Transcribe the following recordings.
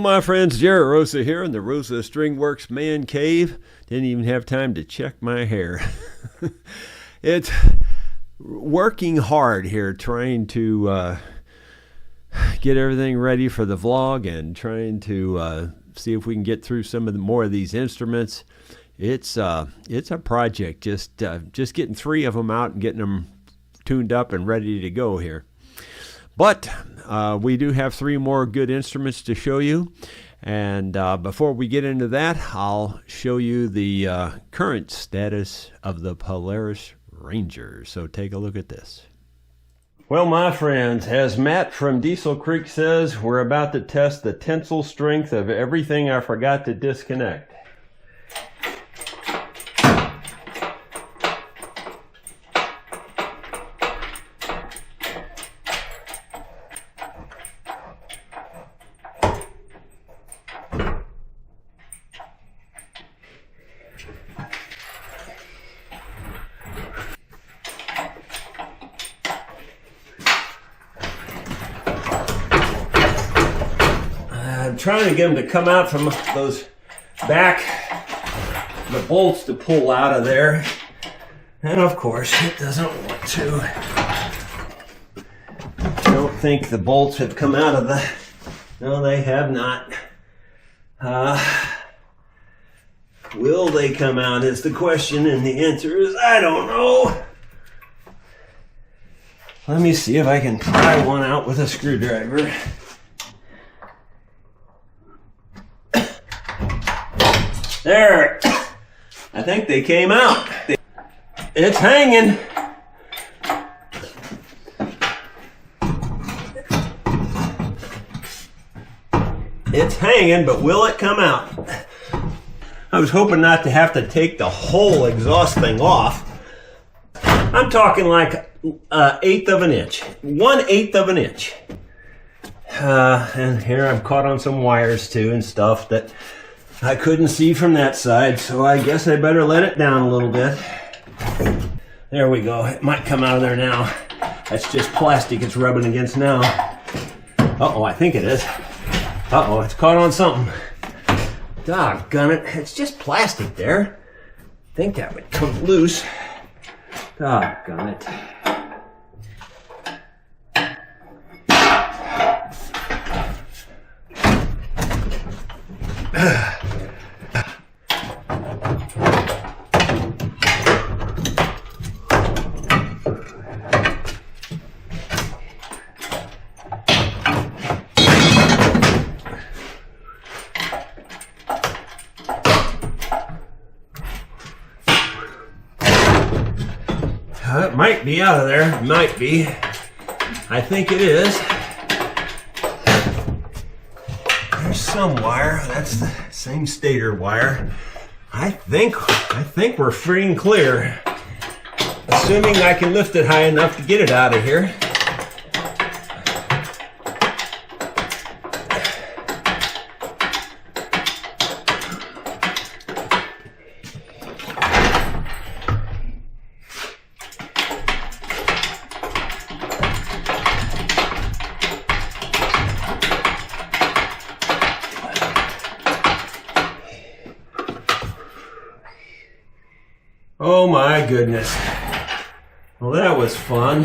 Well, my friends, Jared Rosa here in the Rosa String Works man cave. Didn't even have time to check my hair. It's working hard here, trying to get everything ready for the vlog and trying to see if we can get through some of the more of these instruments. It's a project, just getting 3 of them out and getting them tuned up and ready to go here. But we do have 3 more good instruments to show you. And before we get into that, I'll show you the current status of the Polaris Ranger. So take a look at this. Well, my friends, as Matt from Diesel Creek says, we're about to test the tensile strength of everything I forgot to disconnect. I'm trying to get them to come out from those back, the bolts to pull out of there. And of course, it doesn't want to. I don't think the bolts have come out of the, no, they have not. Will they come out is the question, and the answer is I don't know. Let me see if I can pry one out with a screwdriver. There, I think they came out. It's hanging. It's hanging, but will it come out? I was hoping not to have to take the whole exhaust thing off. I'm talking like 1/8 of an inch. 1/8 of an inch. And here I'm caught on some wires too and stuff that I couldn't see from that side, so I guess I better let it down a little bit. There we go. It might come out of there now. That's just plastic it's rubbing against now. Uh-oh, I think it is. Uh-oh, it's caught on something. Doggone it. It's just plastic there. I think that would come loose. Doggone it. It might be out of there. It might be. I think it is. There's some wire. That's the same stator wire. I think we're free and clear. Assuming I can lift it high enough to get it out of here. Oh my goodness. Well, that was fun.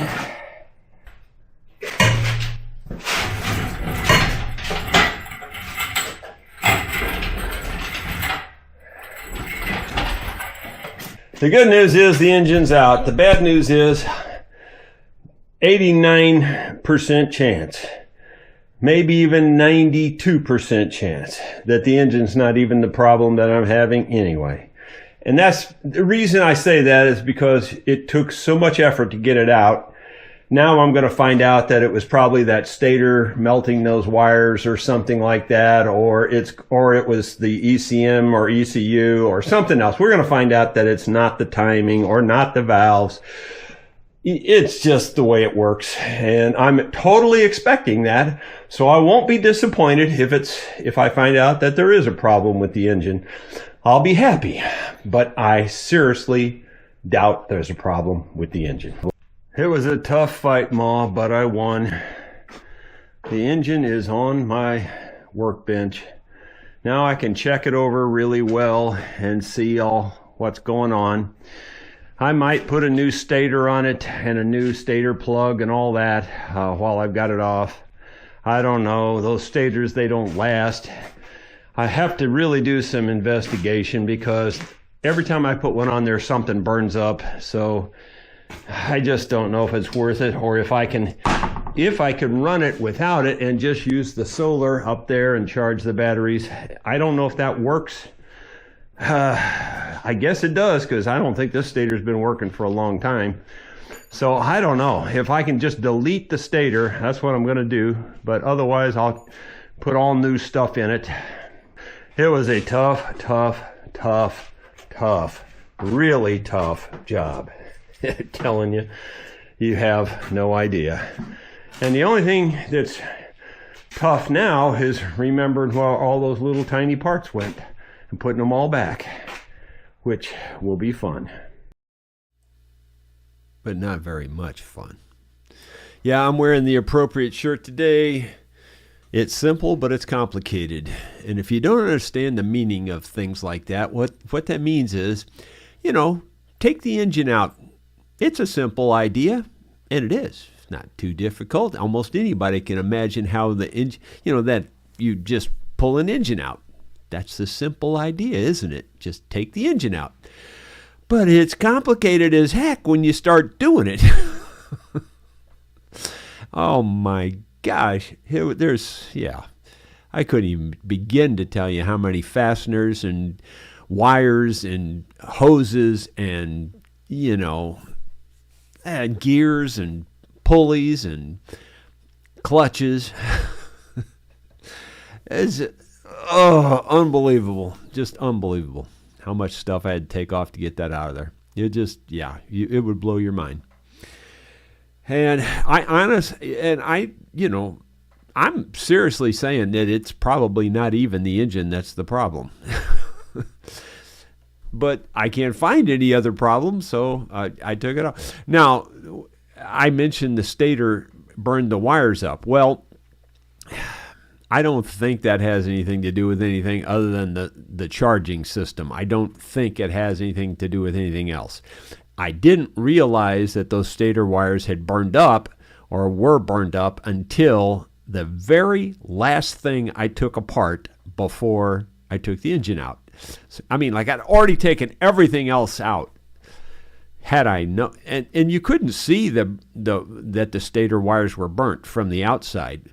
The good news is the engine's out. The bad news is 89% chance, maybe even 92% chance that the engine's not even the problem that I'm having anyway. And that's the reason I say that is because it took so much effort to get it out. Now I'm going to find out that it was probably that stator melting those wires or something like that, or it was the ECM or ECU or something else. We're going to find out that it's not the timing or not the valves. It's just the way it works, and I'm totally expecting that. So I won't be disappointed if I find out that there is a problem with the engine. I'll be happy, but I seriously doubt there's a problem with the engine. It was a tough fight, Ma, but I won. The engine is on my workbench. Now I can check it over really well and see all what's going on. I might put a new stator on it and a new stator plug and all that while I've got it off. I don't know. Those stators, they don't last. I have to really do some investigation because every time I put one on there, something burns up. So I just don't know if it's worth it, or if I can run it without it and just use the solar up there and charge the batteries. I don't know if that works. I guess it does, because I don't think this stator's been working for a long time. So I don't know. If I can just delete the stator, that's what I'm going to do. But otherwise, I'll put all new stuff in it. It was a tough, really tough job. I'm telling you, you have no idea. And the only thing that's tough now is remembering where all those little tiny parts went and putting them all back, which will be fun. But not very much fun. Yeah, I'm wearing the appropriate shirt today. It's simple, but it's complicated. And if you don't understand the meaning of things like that, what that means is, take the engine out. It's a simple idea, and it is. It's not too difficult. Almost anybody can imagine how the engine, that you just pull an engine out. That's the simple idea, isn't it? Just take the engine out. But it's complicated as heck when you start doing it. Oh my gosh. I couldn't even begin to tell you how many fasteners and wires and hoses and, and gears and pulleys and clutches. It's unbelievable. Just unbelievable how much stuff I had to take off to get that out of there. It would blow your mind. And I'm seriously saying that it's probably not even the engine that's the problem. But I can't find any other problem, so I took it off. Now, I mentioned the stator burned the wires up. Well, I don't think that has anything to do with anything other than the charging system. I don't think it has anything to do with anything else. I didn't realize that those stator wires had burned up or were burned up until the very last thing I took apart before I took the engine out. So, I'd already taken everything else out. Had I known, and you couldn't see that the stator wires were burnt from the outside.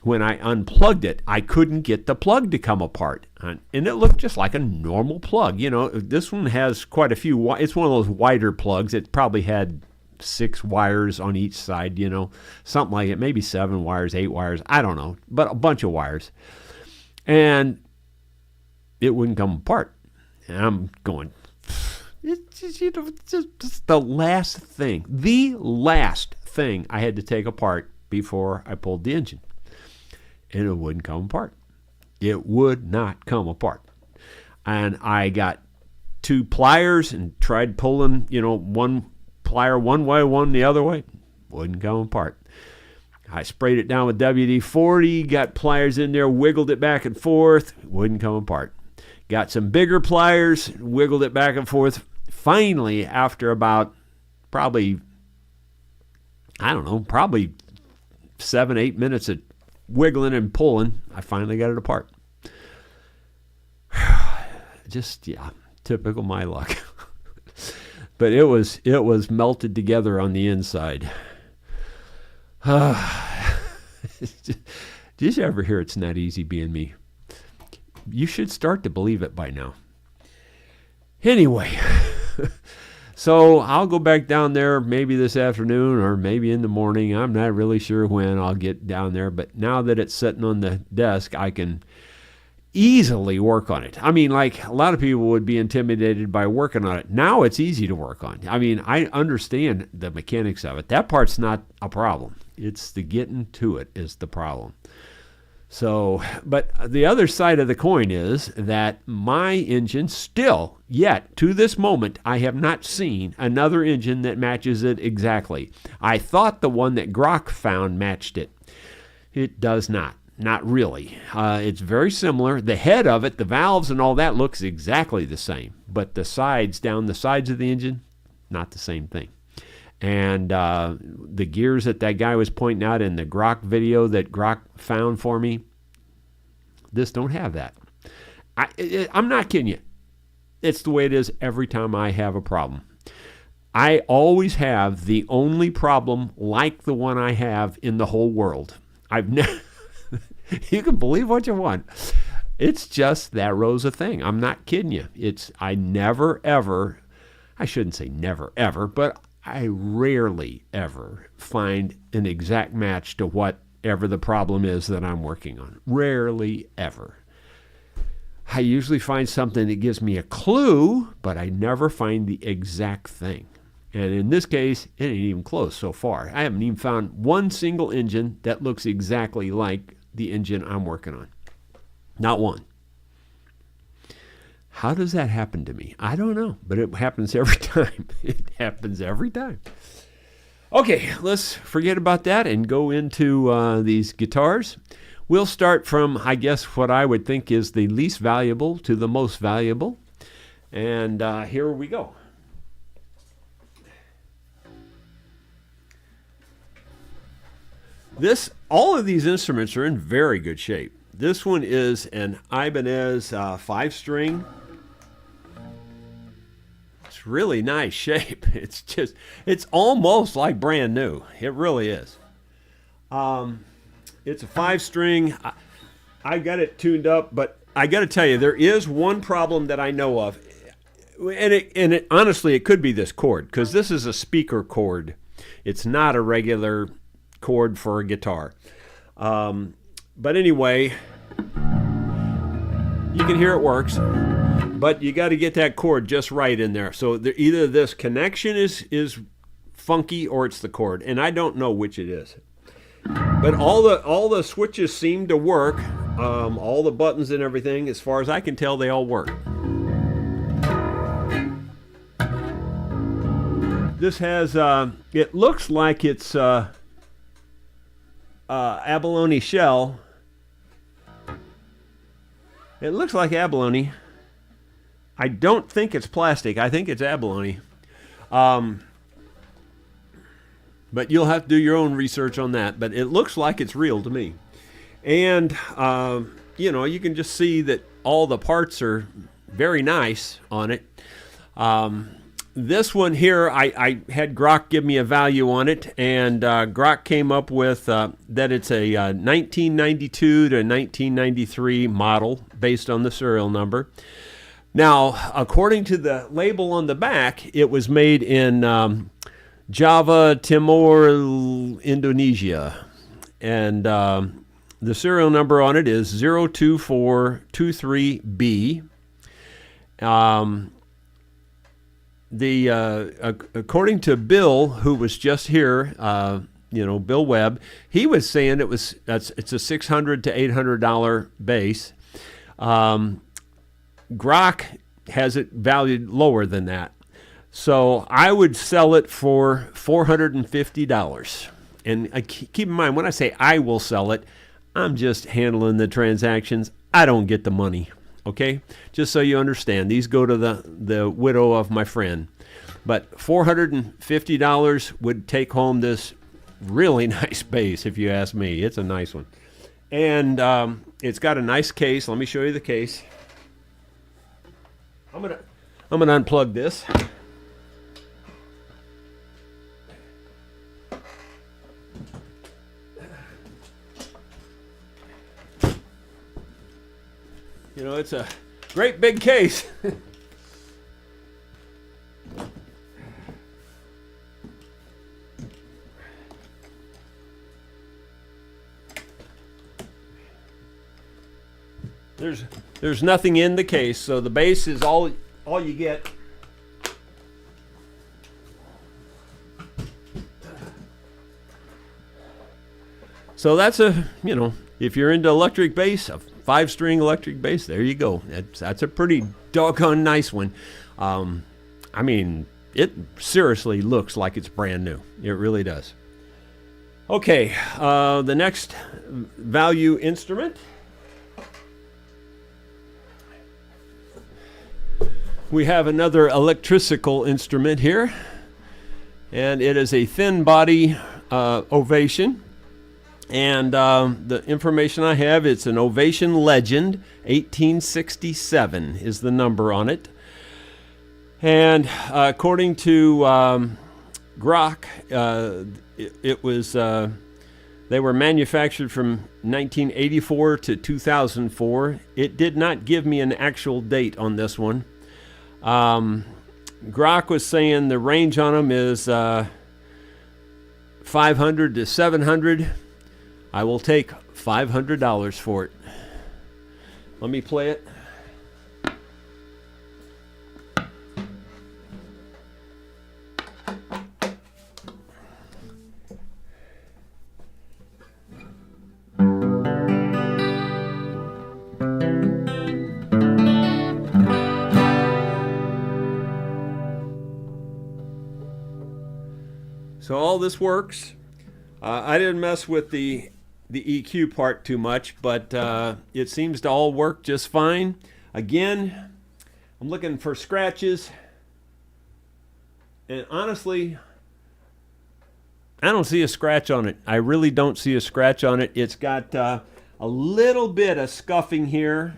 When I unplugged it, I couldn't get the plug to come apart. And it looked just like a normal plug. This one has quite a few. It's one of those wider plugs. It probably had 6 wires on each side, something like it. Maybe 7 wires, 8 wires. I don't know. But a bunch of wires. And it wouldn't come apart. And I'm going, it's just the last thing I had to take apart before I pulled the engine. And it wouldn't come apart. It would not come apart. And I got 2 pliers and tried pulling, one plier one way, one the other way. Wouldn't come apart. I sprayed it down with WD-40, got pliers in there, wiggled it back and forth. Wouldn't come apart. Got some bigger pliers, wiggled it back and forth. Finally, after about probably 7-8 minutes of wiggling and pulling, I finally got it apart. Just, typical my luck. But it was melted together on the inside. Did you ever hear it's not easy being me? You should start to believe it by now. Anyway, so I'll go back down there maybe this afternoon or maybe in the morning. I'm not really sure when I'll get down there, but now that it's sitting on the desk, I can easily work on it. Like a lot of people would be intimidated by working on it. Now it's easy to work on. I understand the mechanics of it. That part's not a problem. It's the getting to it is the problem. So, but the other side of the coin is that my engine still, yet to this moment, I have not seen another engine that matches it exactly. I thought the one that Grok found matched it. It does not. not really. It's very similar. The head of it, the valves and all that looks exactly the same, but the sides, down the sides of the engine, not the same thing. And the gears that guy was pointing out in the Grok video that Grok found for me, this don't have that. I'm not kidding you. It's the way it is every time I have a problem. I always have the only problem like the one I have in the whole world. I've never... You can believe what you want. It's just that Rosa thing. I'm not kidding you. I never, ever, I shouldn't say never, ever, but I rarely ever find an exact match to whatever the problem is that I'm working on. Rarely ever. I usually find something that gives me a clue, but I never find the exact thing. And in this case, it ain't even close so far. I haven't even found one single engine that looks exactly like the engine I'm working on. Not one. How does that happen to me? I don't know, but it happens every time. It happens every time. Okay, let's forget about that and go into these guitars. We'll start from, I guess, what I would think is the least valuable to the most valuable. And here we go. All of these instruments are in very good shape. This one is an Ibanez 5-string. It's really nice shape. It's almost like brand new. It really is. It's a 5-string. I got it tuned up, but I got to tell you, there is one problem that I know of. And honestly, it could be this cord, because this is a speaker cord. It's not a regular chord for a guitar. But anyway, you can hear it works, but you got to get that chord just right in there. So either this connection is funky or it's the chord, and I don't know which it is. But all the switches seem to work. All the buttons and everything, as far as I can tell, they all work. This has it looks like it's abalone shell. It looks like abalone. I don't think it's plastic. I think it's abalone. But you'll have to do your own research on that. But it looks like it's real to me. And, you can just see that all the parts are very nice on it. This one here, I had Grok give me a value on it, and Grok came up with that it's a 1992 to 1993 model based on the serial number. Now, according to the label on the back, it was made in Java, Timor, Indonesia, and the serial number on it is 02423B. According to Bill, who was just here, Bill Webb, he was saying it's a $600 to $800 bass. Grok has it valued lower than that. So I would sell it for $450. And keep in mind, when I say I will sell it, I'm just handling the transactions. I don't get the money. Okay, just so you understand, these go to the widow of my friend. But $450 would take home this really nice bass, if you ask me. It's a nice one, and it's got a nice case. Let me show you the case. I'm gonna unplug this. It's a great big case. There's nothing in the case, so the bass is all you get. So that's if you're into electric bass, a 5-string electric bass, there you go. That's a pretty doggone nice one. It seriously looks like it's brand new. It really does. Okay, the next value instrument. We have another electrical instrument here, and it is a thin body ovation. And the information I have, it's an Ovation Legend, 1867 is the number on it. And according to Grok, it was they were manufactured from 1984 to 2004. It did not give me an actual date on this one. Grok was saying the range on them is 500 to 700. I will take $500 for it. Let me play it. So all this works. I didn't mess with the EQ part too much, but it seems to all work just fine. Again, I'm looking for scratches, and honestly, I don't see a scratch on it. I really don't see a scratch on it. It's got a little bit of scuffing here,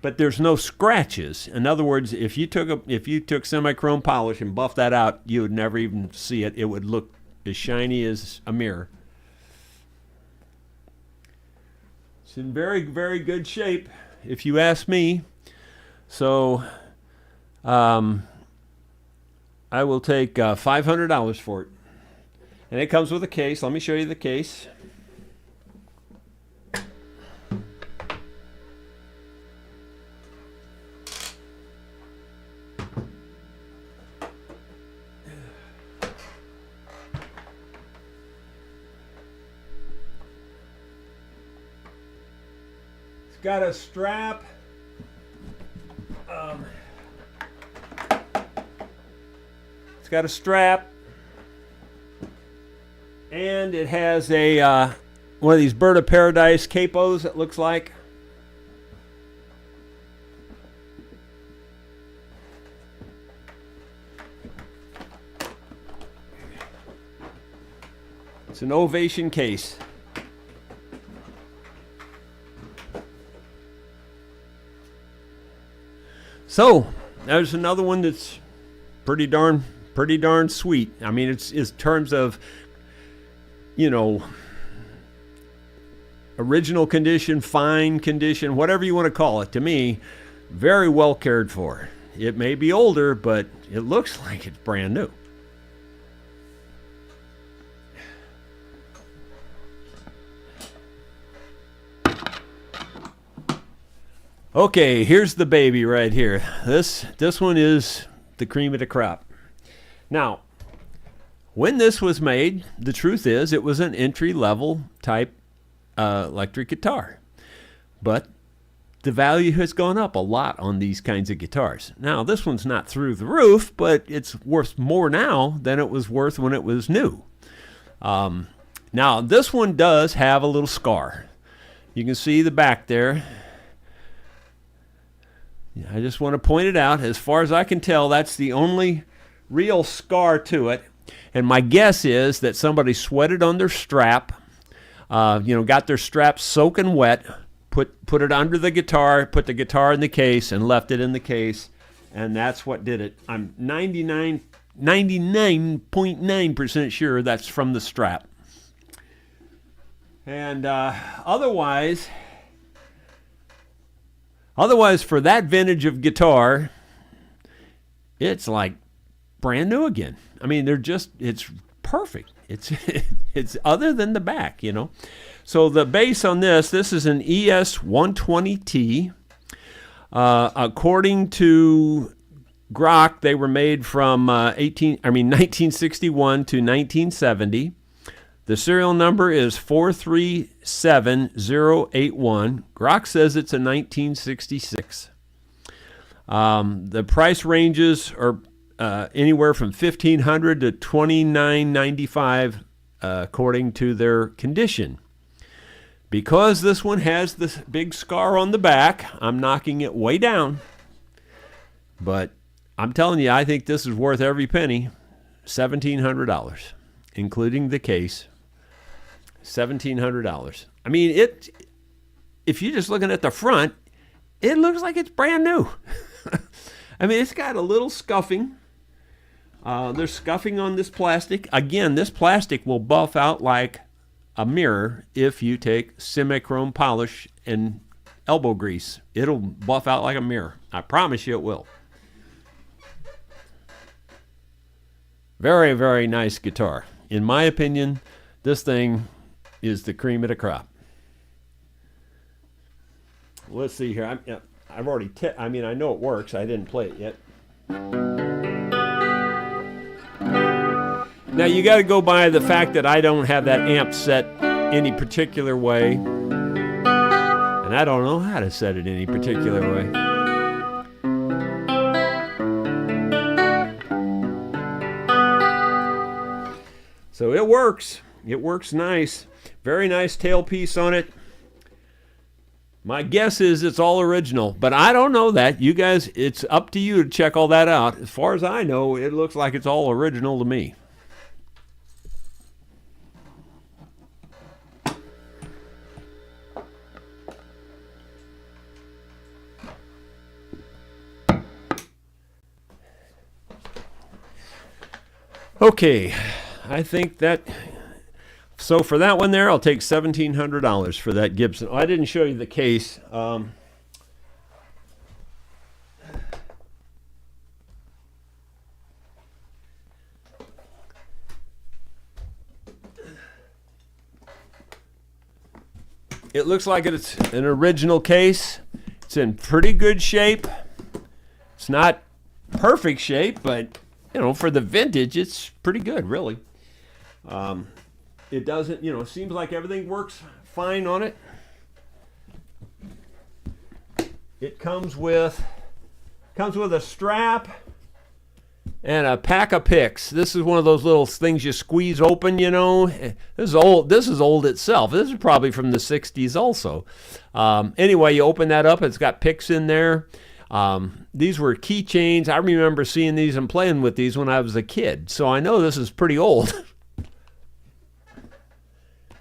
but there's no scratches. In other words, if you took semi-chrome polish and buffed that out, you would never even see it. It would look as shiny as a mirror. It's in very, very good shape, if you ask me. So I will take $500 for it. And it comes with a case. Let me show you the case. It's got a strap. It's got a strap, and it has a one of these Bird of Paradise capos, it looks like. It's an Ovation case. So there's another one that's pretty darn sweet. I mean, it's in terms of, you know, original condition, fine condition, whatever you want to call it. To me, very well cared for. It may be older, but it looks like it's brand new. Okay, here's the baby right here. This one is the cream of the crop. Now, when this was made, the truth is it was an entry-level type electric guitar. But the value has gone up a lot on these kinds of guitars. Now, this one's not through the roof, but it's worth more now than it was worth when it was new. Now, this one does have a little scar. You can see the back there. I just want to point it out. As far as I can tell, that's the only real scar to it. And my guess is that somebody sweated on their strap, got their strap soaking wet, put it under the guitar, put the guitar in the case, and left it in the case. And that's what did it. I'm 99.9% sure that's from the strap. And otherwise, for that vintage of guitar, it's like brand new again. I mean, it's perfect. It's other than the back, you know. So the bass on this is an ES-120T. According to Grok, they were made from 1961 to 1970. The serial number is 437081. Grok says it's a 1966. The price ranges are anywhere from $1,500 to $2,995 according to their condition. Because this one has this big scar on the back, I'm knocking it way down. But I'm telling you, I think this is worth every penny. $1,700, including the case. $1,700. I mean, if you're just looking at the front, it looks like it's brand new. I mean, it's got a little scuffing. There's scuffing on this plastic. Again, this plastic will buff out like a mirror if you take semi-chrome polish and elbow grease. It'll buff out like a mirror. I promise you it will. Very, very nice guitar. In my opinion, this thing is the cream of the crop. Let's see here. I've already I know it works. I didn't play it yet. Now you got to go by the fact that I don't have that amp set any particular way. And I don't know how to set it any particular way. So it works. It works nice. Very nice tailpiece on it. My guess is it's all original, but I don't know that. You guys, it's up to you to check all that out. As far as I know, it looks like it's all original to me. Okay, I think that, so for that one there, I'll take $1,700 for that Gibson. Oh, I didn't show you the case. It looks like it's an original case. It's in pretty good shape. It's not perfect shape, but you know, for the vintage, it's pretty good, really. It doesn't, you know, seems like everything works fine on it. It comes with a strap and a pack of picks. This is one of those little things you squeeze open, you know. This is old. This is old itself. This is probably from the 60s also. Anyway, you open that up. It's got picks in there. These were keychains. I remember seeing these and playing with these when I was a kid. So I know this is pretty old.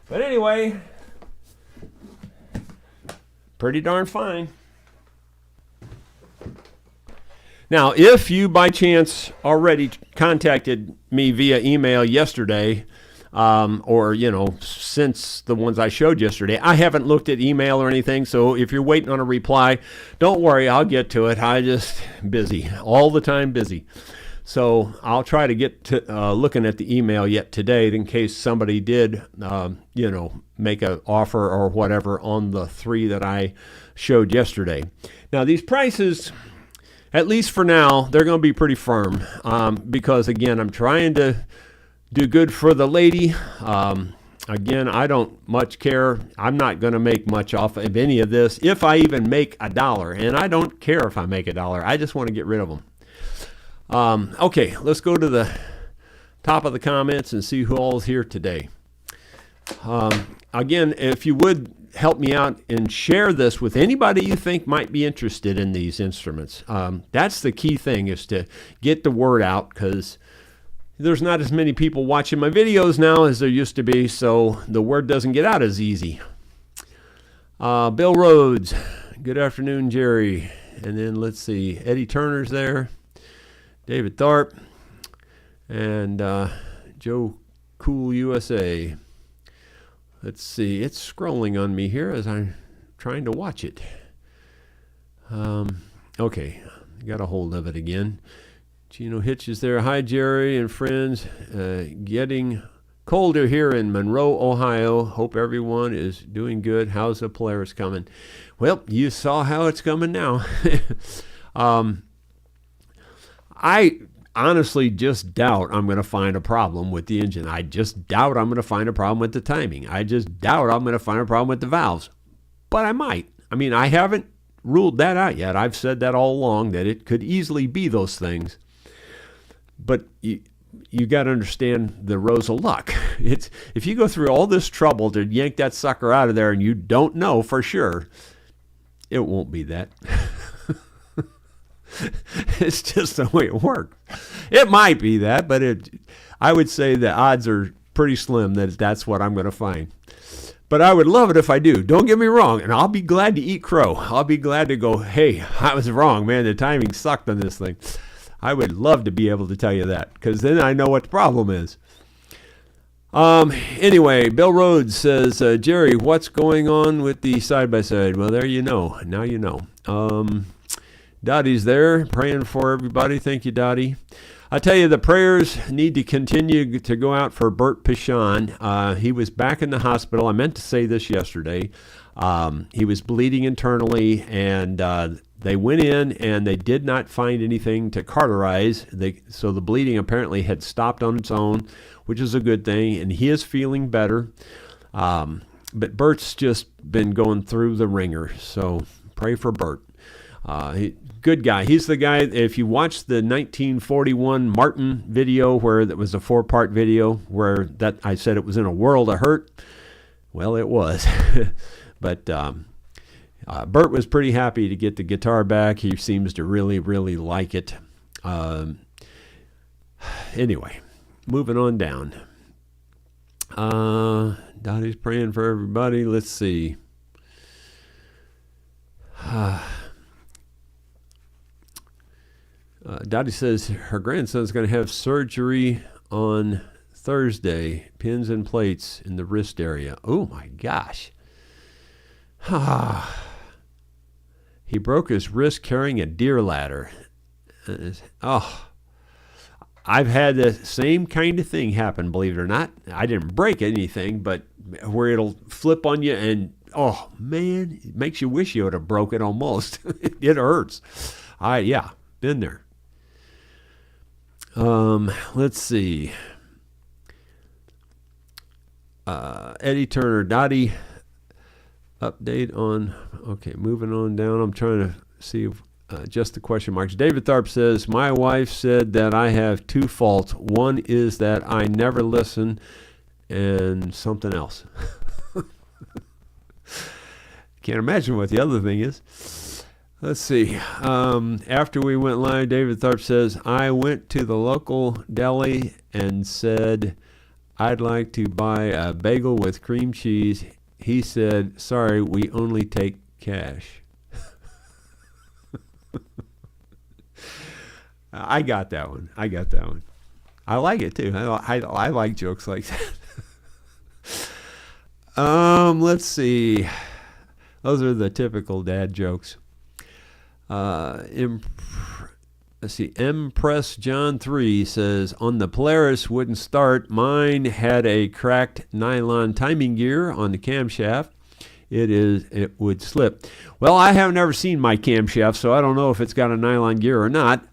But anyway, pretty darn fine. Now, if you by chance already contacted me via email yesterday, or, you know, since the ones I showed yesterday, I haven't looked at email or anything. So if you're waiting on a reply, don't worry, I'll get to it. I just busy, all the time busy. So I'll try to get to looking at the email yet today in case somebody did, you know, make an offer or whatever on the three that I showed yesterday. Now, these prices, at least for now, they're going to be pretty firm because, again, I'm trying to do good for the lady. Again, I don't much care. I'm not going to make much off of any of this, if I even make $1. And I don't care if I make $1. I just want to get rid of them. Okay, let's go to the top of the comments and see who all is here today. Again, if you would help me out and share this with anybody you think might be interested in these instruments. That's the key thing, is to get the word out, because there's not as many people watching my videos now as there used to be, so the word doesn't get out as easy. Bill Rhodes, good afternoon, Jerry. And then let's see, Eddie Turner's there, David Tharp, and Joe Cool USA. Let's see, it's scrolling on me here as I'm trying to watch it. Okay, got a hold of it again. Gino Hitch is there. Hi, Jerry and friends. Getting colder here in Monroe, Ohio. Hope everyone is doing good. How's the Polaris coming? Well, you saw how it's coming now. I honestly just doubt I'm going to find a problem with the engine. I just doubt I'm going to find a problem with the timing. I just doubt I'm going to find a problem with the valves. But I might. I mean, I haven't ruled that out yet. I've said that all along, that it could easily be those things. But you got to understand the rose of luck. It's if you go through all this trouble to yank that sucker out of there and you don't know for sure, it won't be that. It's just the way it works. It might be that, but I would say the odds are pretty slim that that's what I'm going to find. But I would love it if I do. Don't get me wrong, and I'll be glad to eat crow. I'll be glad to go, hey, I was wrong, man. The timing sucked on this thing. I would love to be able to tell you that, because then I know what the problem is. Anyway, Bill Rhodes says, Jerry, what's going on with the side-by-side? Well, there you know. Now you know. Dottie's there praying for everybody. Thank you, Dottie. I tell you, the prayers need to continue to go out for Bert Pichon. He was back in the hospital. I meant to say this yesterday. He was bleeding internally, and they went in, and they did not find anything to cauterize. So the bleeding apparently had stopped on its own, which is a good thing, and he is feeling better. But Bert's just been going through the ringer, so pray for Bert. Good guy. He's the guy, if you watch the 1941 Martin video, where that was a 4-part video where that I said it was in a world of hurt. Well, it was. But Bert was pretty happy to get the guitar back. He seems to really, really like it. Anyway, moving on down. Dottie's praying for everybody. Let's see. Dottie says her grandson's going to have surgery on Thursday. Pins and plates in the wrist area. Oh, my gosh. He broke his wrist carrying a deer ladder. I've had the same kind of thing happen, believe it or not. I didn't break anything, but where it'll flip on you and, oh, man, it makes you wish you would have broke it almost. It hurts. Yeah, been there. Let's see. Eddie Turner, Dottie, update on, okay, moving on down. I'm trying to see if, just the question marks. David Tharp says, my wife said that I have 2 faults. One is that I never listen, and something else. Can't imagine what the other thing is. Let's see. After we went live, David Tharp says, I went to the local deli and said, I'd like to buy a bagel with cream cheese. He said, sorry, we only take cash. I got that one. I like it too. I like jokes like that. Let's see. Those are the typical dad jokes. Let's see. Impress John 3 says, on the Polaris wouldn't start. Mine had a cracked nylon timing gear on the camshaft. It would slip. Well, I have never seen my camshaft, so I don't know if it's got a nylon gear or not.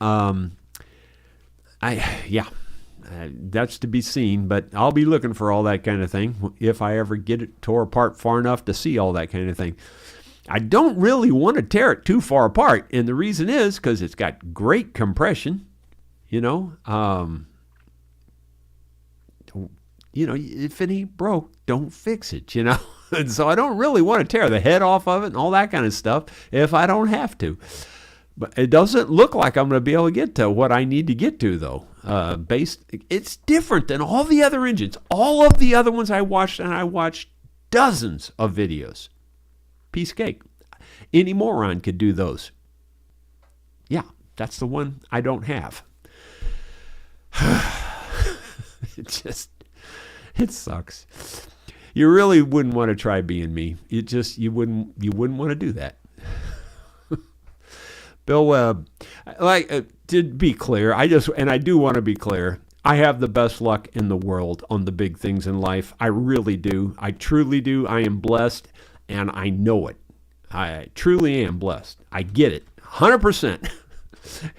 That's to be seen, but I'll be looking for all that kind of thing if I ever get it tore apart far enough to see all that kind of thing. I don't really want to tear it too far apart, and the reason is because it's got great compression, if it ain't broke, don't fix it, And so I don't really want to tear the head off of it and all that kind of stuff if I don't have to. But it doesn't look like I'm going to be able to get to what I need to get to, though. It's different than all the other engines. All of the other ones I watched, and I watched dozens of videos. Piece of cake. Any moron could do those. Yeah, that's the one I don't have. It sucks. You really wouldn't want to try being me. You wouldn't want to do that. Bill Webb, to be clear, I do want to be clear. I have the best luck in the world on the big things in life. I really do. I truly do. I am blessed, and I know it. I truly am blessed. I get it, 100%.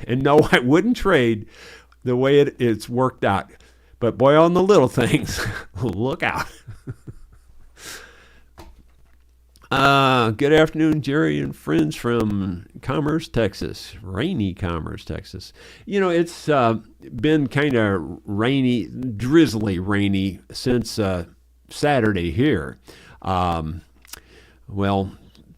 And no, I wouldn't trade the way it's worked out. But boy, on the little things, look out. Good afternoon, Jerry and friends from Commerce, Texas. Rainy Commerce, Texas. You know, it's been kind of rainy, drizzly rainy since Saturday here. Um, well,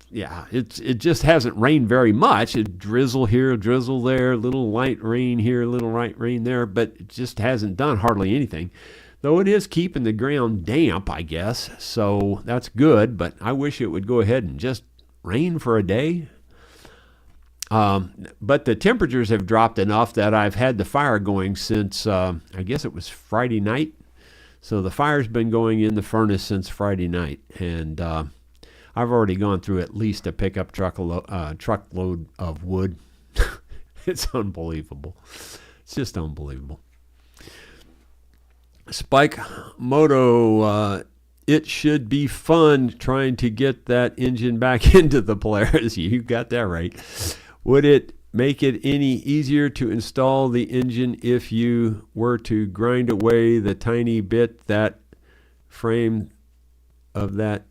yeah, it just hasn't rained very much. It drizzle here, drizzle there, little light rain here, little light rain there, but it just hasn't done hardly anything. Though it is keeping the ground damp, I guess, so that's good, but I wish it would go ahead and just rain for a day. But the temperatures have dropped enough that I've had the fire going since, I guess it was Friday night. So the fire's been going in the furnace since Friday night, and I've already gone through at least a pickup truckload of wood. It's unbelievable. It's just unbelievable. Spike Moto, it should be fun trying to get that engine back into the Polaris. You got that right. Would it make it any easier to install the engine if you were to grind away the tiny bit that frame of that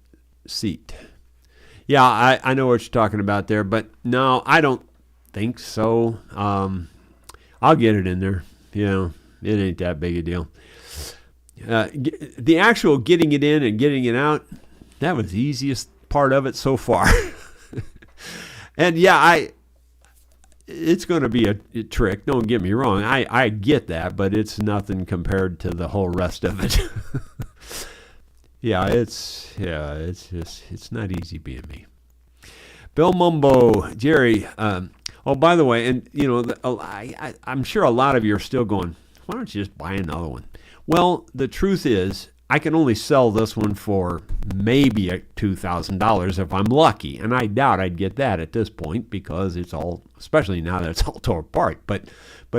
seat? Yeah, I know what you're talking about there, but no, I don't think so. I'll get it in there. You know, it ain't that big a deal. The actual getting it in and getting it out, that was the easiest part of it so far. And yeah, it's going to be a trick. Don't get me wrong. I get that, but it's nothing compared to the whole rest of it. It's not easy being me. Bill Mumbo, Jerry. Oh, by the way, and you know, I'm sure a lot of you are still going, why don't you just buy another one? Well, the truth is, I can only sell this one for maybe $2,000 if I'm lucky, and I doubt I'd get that at this point because it's all, especially now that it's all torn apart. But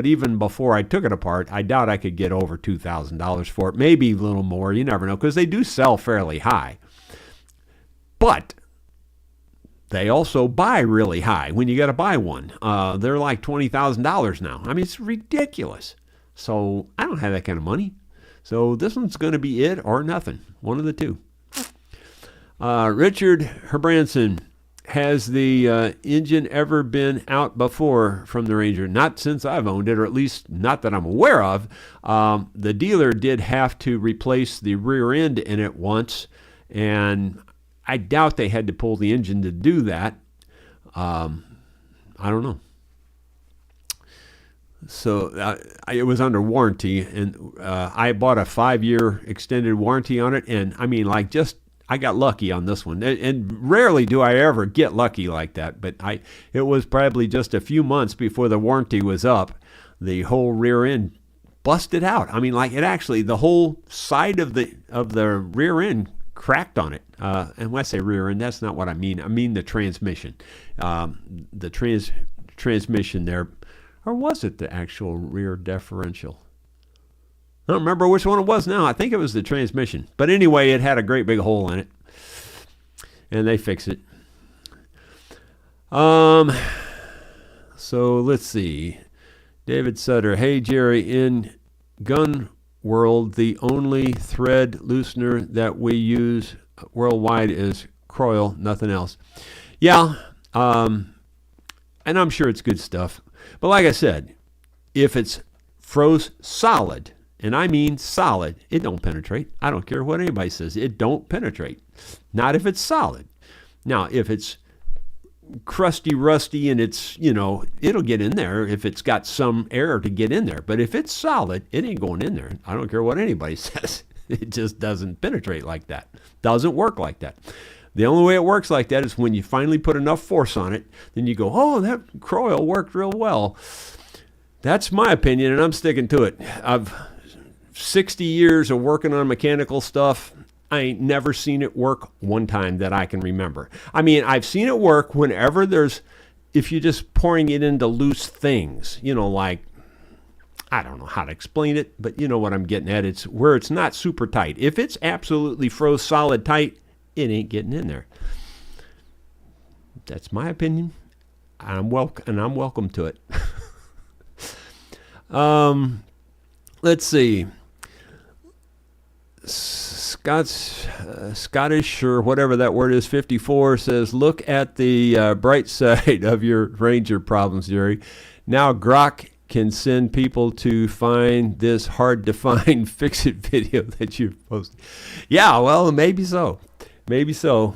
even before I took it apart, I doubt I could get over $2,000 for it. Maybe a little more. You never know, because they do sell fairly high. But they also buy really high when you got to buy one. They're like $20,000 now. I mean, it's ridiculous. So I don't have that kind of money. So this one's going to be it or nothing. One of the two. Richard Herbranson, has the engine ever been out before from the Ranger? Not since I've owned it, or at least not that I'm aware of. The dealer did have to replace the rear end in it once, and I doubt they had to pull the engine to do that. I don't know. So it was under warranty, and I bought a 5-year extended warranty on it, and I mean, like, just I got lucky on this one, and rarely do I ever get lucky like that. But it was probably just a few months before the warranty was up, the whole rear end busted out. I mean, like, it actually, the whole side of the rear end cracked on it. And when I say rear end, that's not what I mean. I mean the transmission, the transmission there. Or was it the actual rear differential? I don't remember which one it was now. I think it was the transmission. But anyway, it had a great big hole in it. And they fixed it. So let's see. David Sutter. Hey, Jerry, in gun world, the only thread loosener that we use worldwide is Croyle, nothing else. Yeah, and I'm sure it's good stuff. But like I said, if it's froze solid, and I mean solid, it don't penetrate. I don't care what anybody says. It don't penetrate. Not if it's solid. Now, if it's crusty, rusty, and it's, it'll get in there if it's got some air to get in there. But if it's solid, it ain't going in there. I don't care what anybody says. It just doesn't penetrate like that. Doesn't work like that. The only way it works like that is when you finally put enough force on it, then you go, oh, that Croyle worked real well. That's my opinion, and I'm sticking to it. I've 60 years of working on mechanical stuff. I ain't never seen it work one time that I can remember. I mean, I've seen it work whenever if you're just pouring it into loose things, like, I don't know how to explain it, but you know what I'm getting at. It's where it's not super tight. If it's absolutely froze solid tight, it ain't getting in there. That's my opinion. I'm welcome to it. Let's see. Scottish or whatever that word is, 54, says, look at the bright side of your Ranger problems, Jerry. Now Grok can send people to find this hard-to-find fix-it video that you've posted. Yeah, well, maybe so. Maybe so.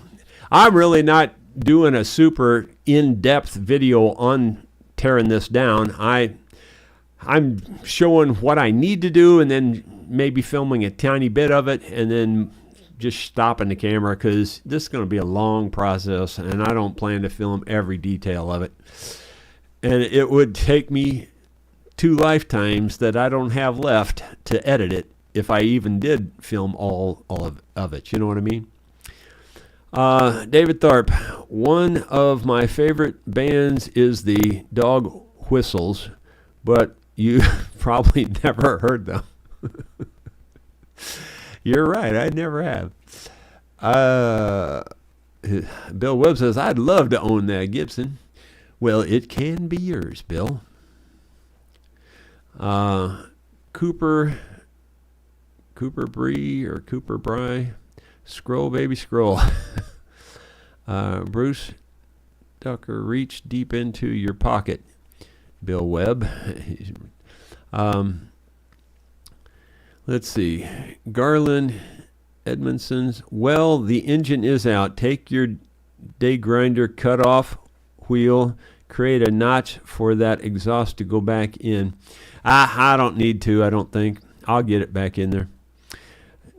I'm really not doing a super in-depth video on tearing this down. I'm showing what I need to do and then maybe filming a tiny bit of it and then just stopping the camera because this is going to be a long process and I don't plan to film every detail of it. And it would take me 2 lifetimes that I don't have left to edit it if I even did film all of it. You know what I mean? David Tharp, one of my favorite bands is the Dog Whistles, but you probably never heard them. You're right, I never have. Bill Webb says, I'd love to own that Gibson. Well, it can be yours, Bill. Cooper Bry, scroll, baby, scroll. Bruce Ducker, reach deep into your pocket, Bill Webb. Let's see. Garland Edmondson's, well, the engine is out. Take your day grinder, cut off wheel, create a notch for that exhaust to go back in. I don't need to, I don't think. I'll get it back in there.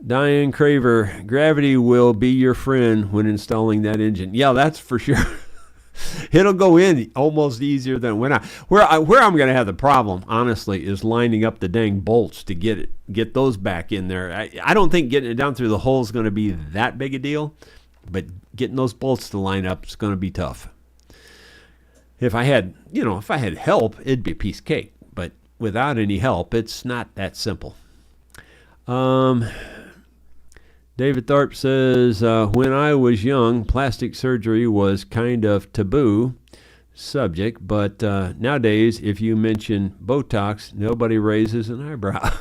Diane Craver, gravity will be your friend when installing that engine. Yeah, that's for sure. It'll go in almost easier than where I'm going to have the problem, honestly, is lining up the dang bolts to get those back in there. I don't think getting it down through the hole is going to be that big a deal, but getting those bolts to line up is going to be tough. If I had help, it'd be a piece of cake, but without any help, it's not that simple. David Tharp says, when I was young, plastic surgery was kind of taboo subject, but nowadays, if you mention Botox, nobody raises an eyebrow.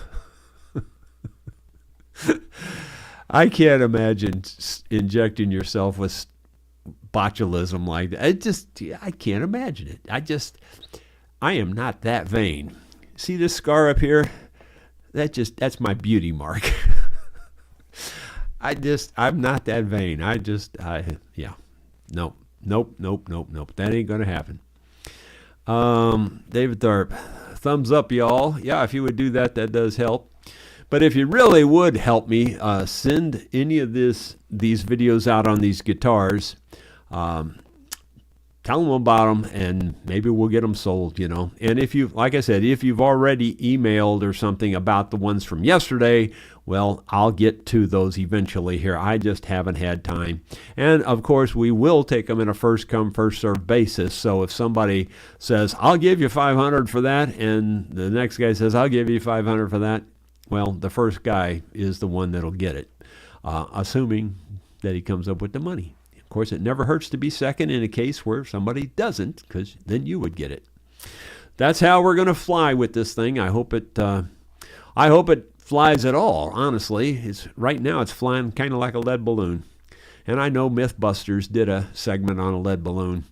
I can't imagine injecting yourself with botulism like that. I can't imagine it. I am not that vain. See this scar up here? That's my beauty mark. I'm not that vain. Nope. That ain't going to happen. David Tharp, thumbs up, y'all. Yeah, if you would do that, that does help. But if you really would help me, send any of these videos out on these guitars. Tell them about them, and maybe we'll get them sold, And like I said, if you've already emailed or something about the ones from yesterday, well, I'll get to those eventually here. I just haven't had time. And, of course, we will take them in a first-come, first-served basis. So if somebody says, I'll give you $500 for that, and the next guy says, I'll give you $500 for that, well, the first guy is the one that'll get it, assuming that he comes up with the money. Of course, it never hurts to be second in a case where somebody doesn't, because then you would get it. That's how we're going to fly with this thing. I hope it flies at all, honestly. Right now it's flying kind of like a lead balloon. And I know Mythbusters did a segment on a lead balloon.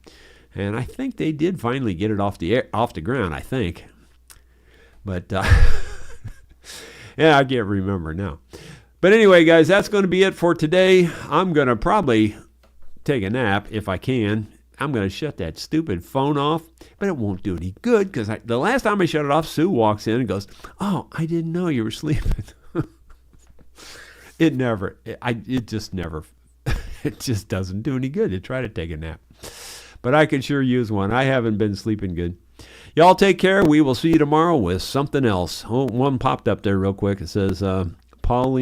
And I think they did finally get it off the ground, I think. But, yeah, I can't remember now. But anyway, guys, that's going to be it for today. I'm going to probably take a nap if I can. I'm going to shut that stupid phone off, but it won't do any good because the last time I shut it off, Sue walks in and goes, "Oh, I didn't know you were sleeping." It just doesn't do any good to try to take a nap. But I could sure use one. I haven't been sleeping good. Y'all take care. We will see you tomorrow with something else. Oh, one popped up there real quick. It says, Paul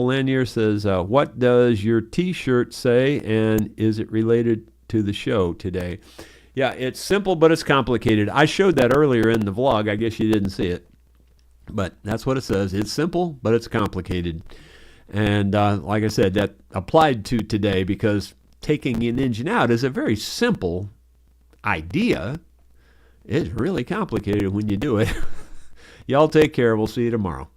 Lanier says, what does your T-shirt say, and is it related to the show today? Yeah, it's simple, but it's complicated. I showed that earlier in the vlog. I guess you didn't see it. But that's what it says. It's simple, but it's complicated. And like I said, that applied to today because taking an engine out is a very simple idea. It's really complicated when you do it. Y'all take care. We'll see you tomorrow.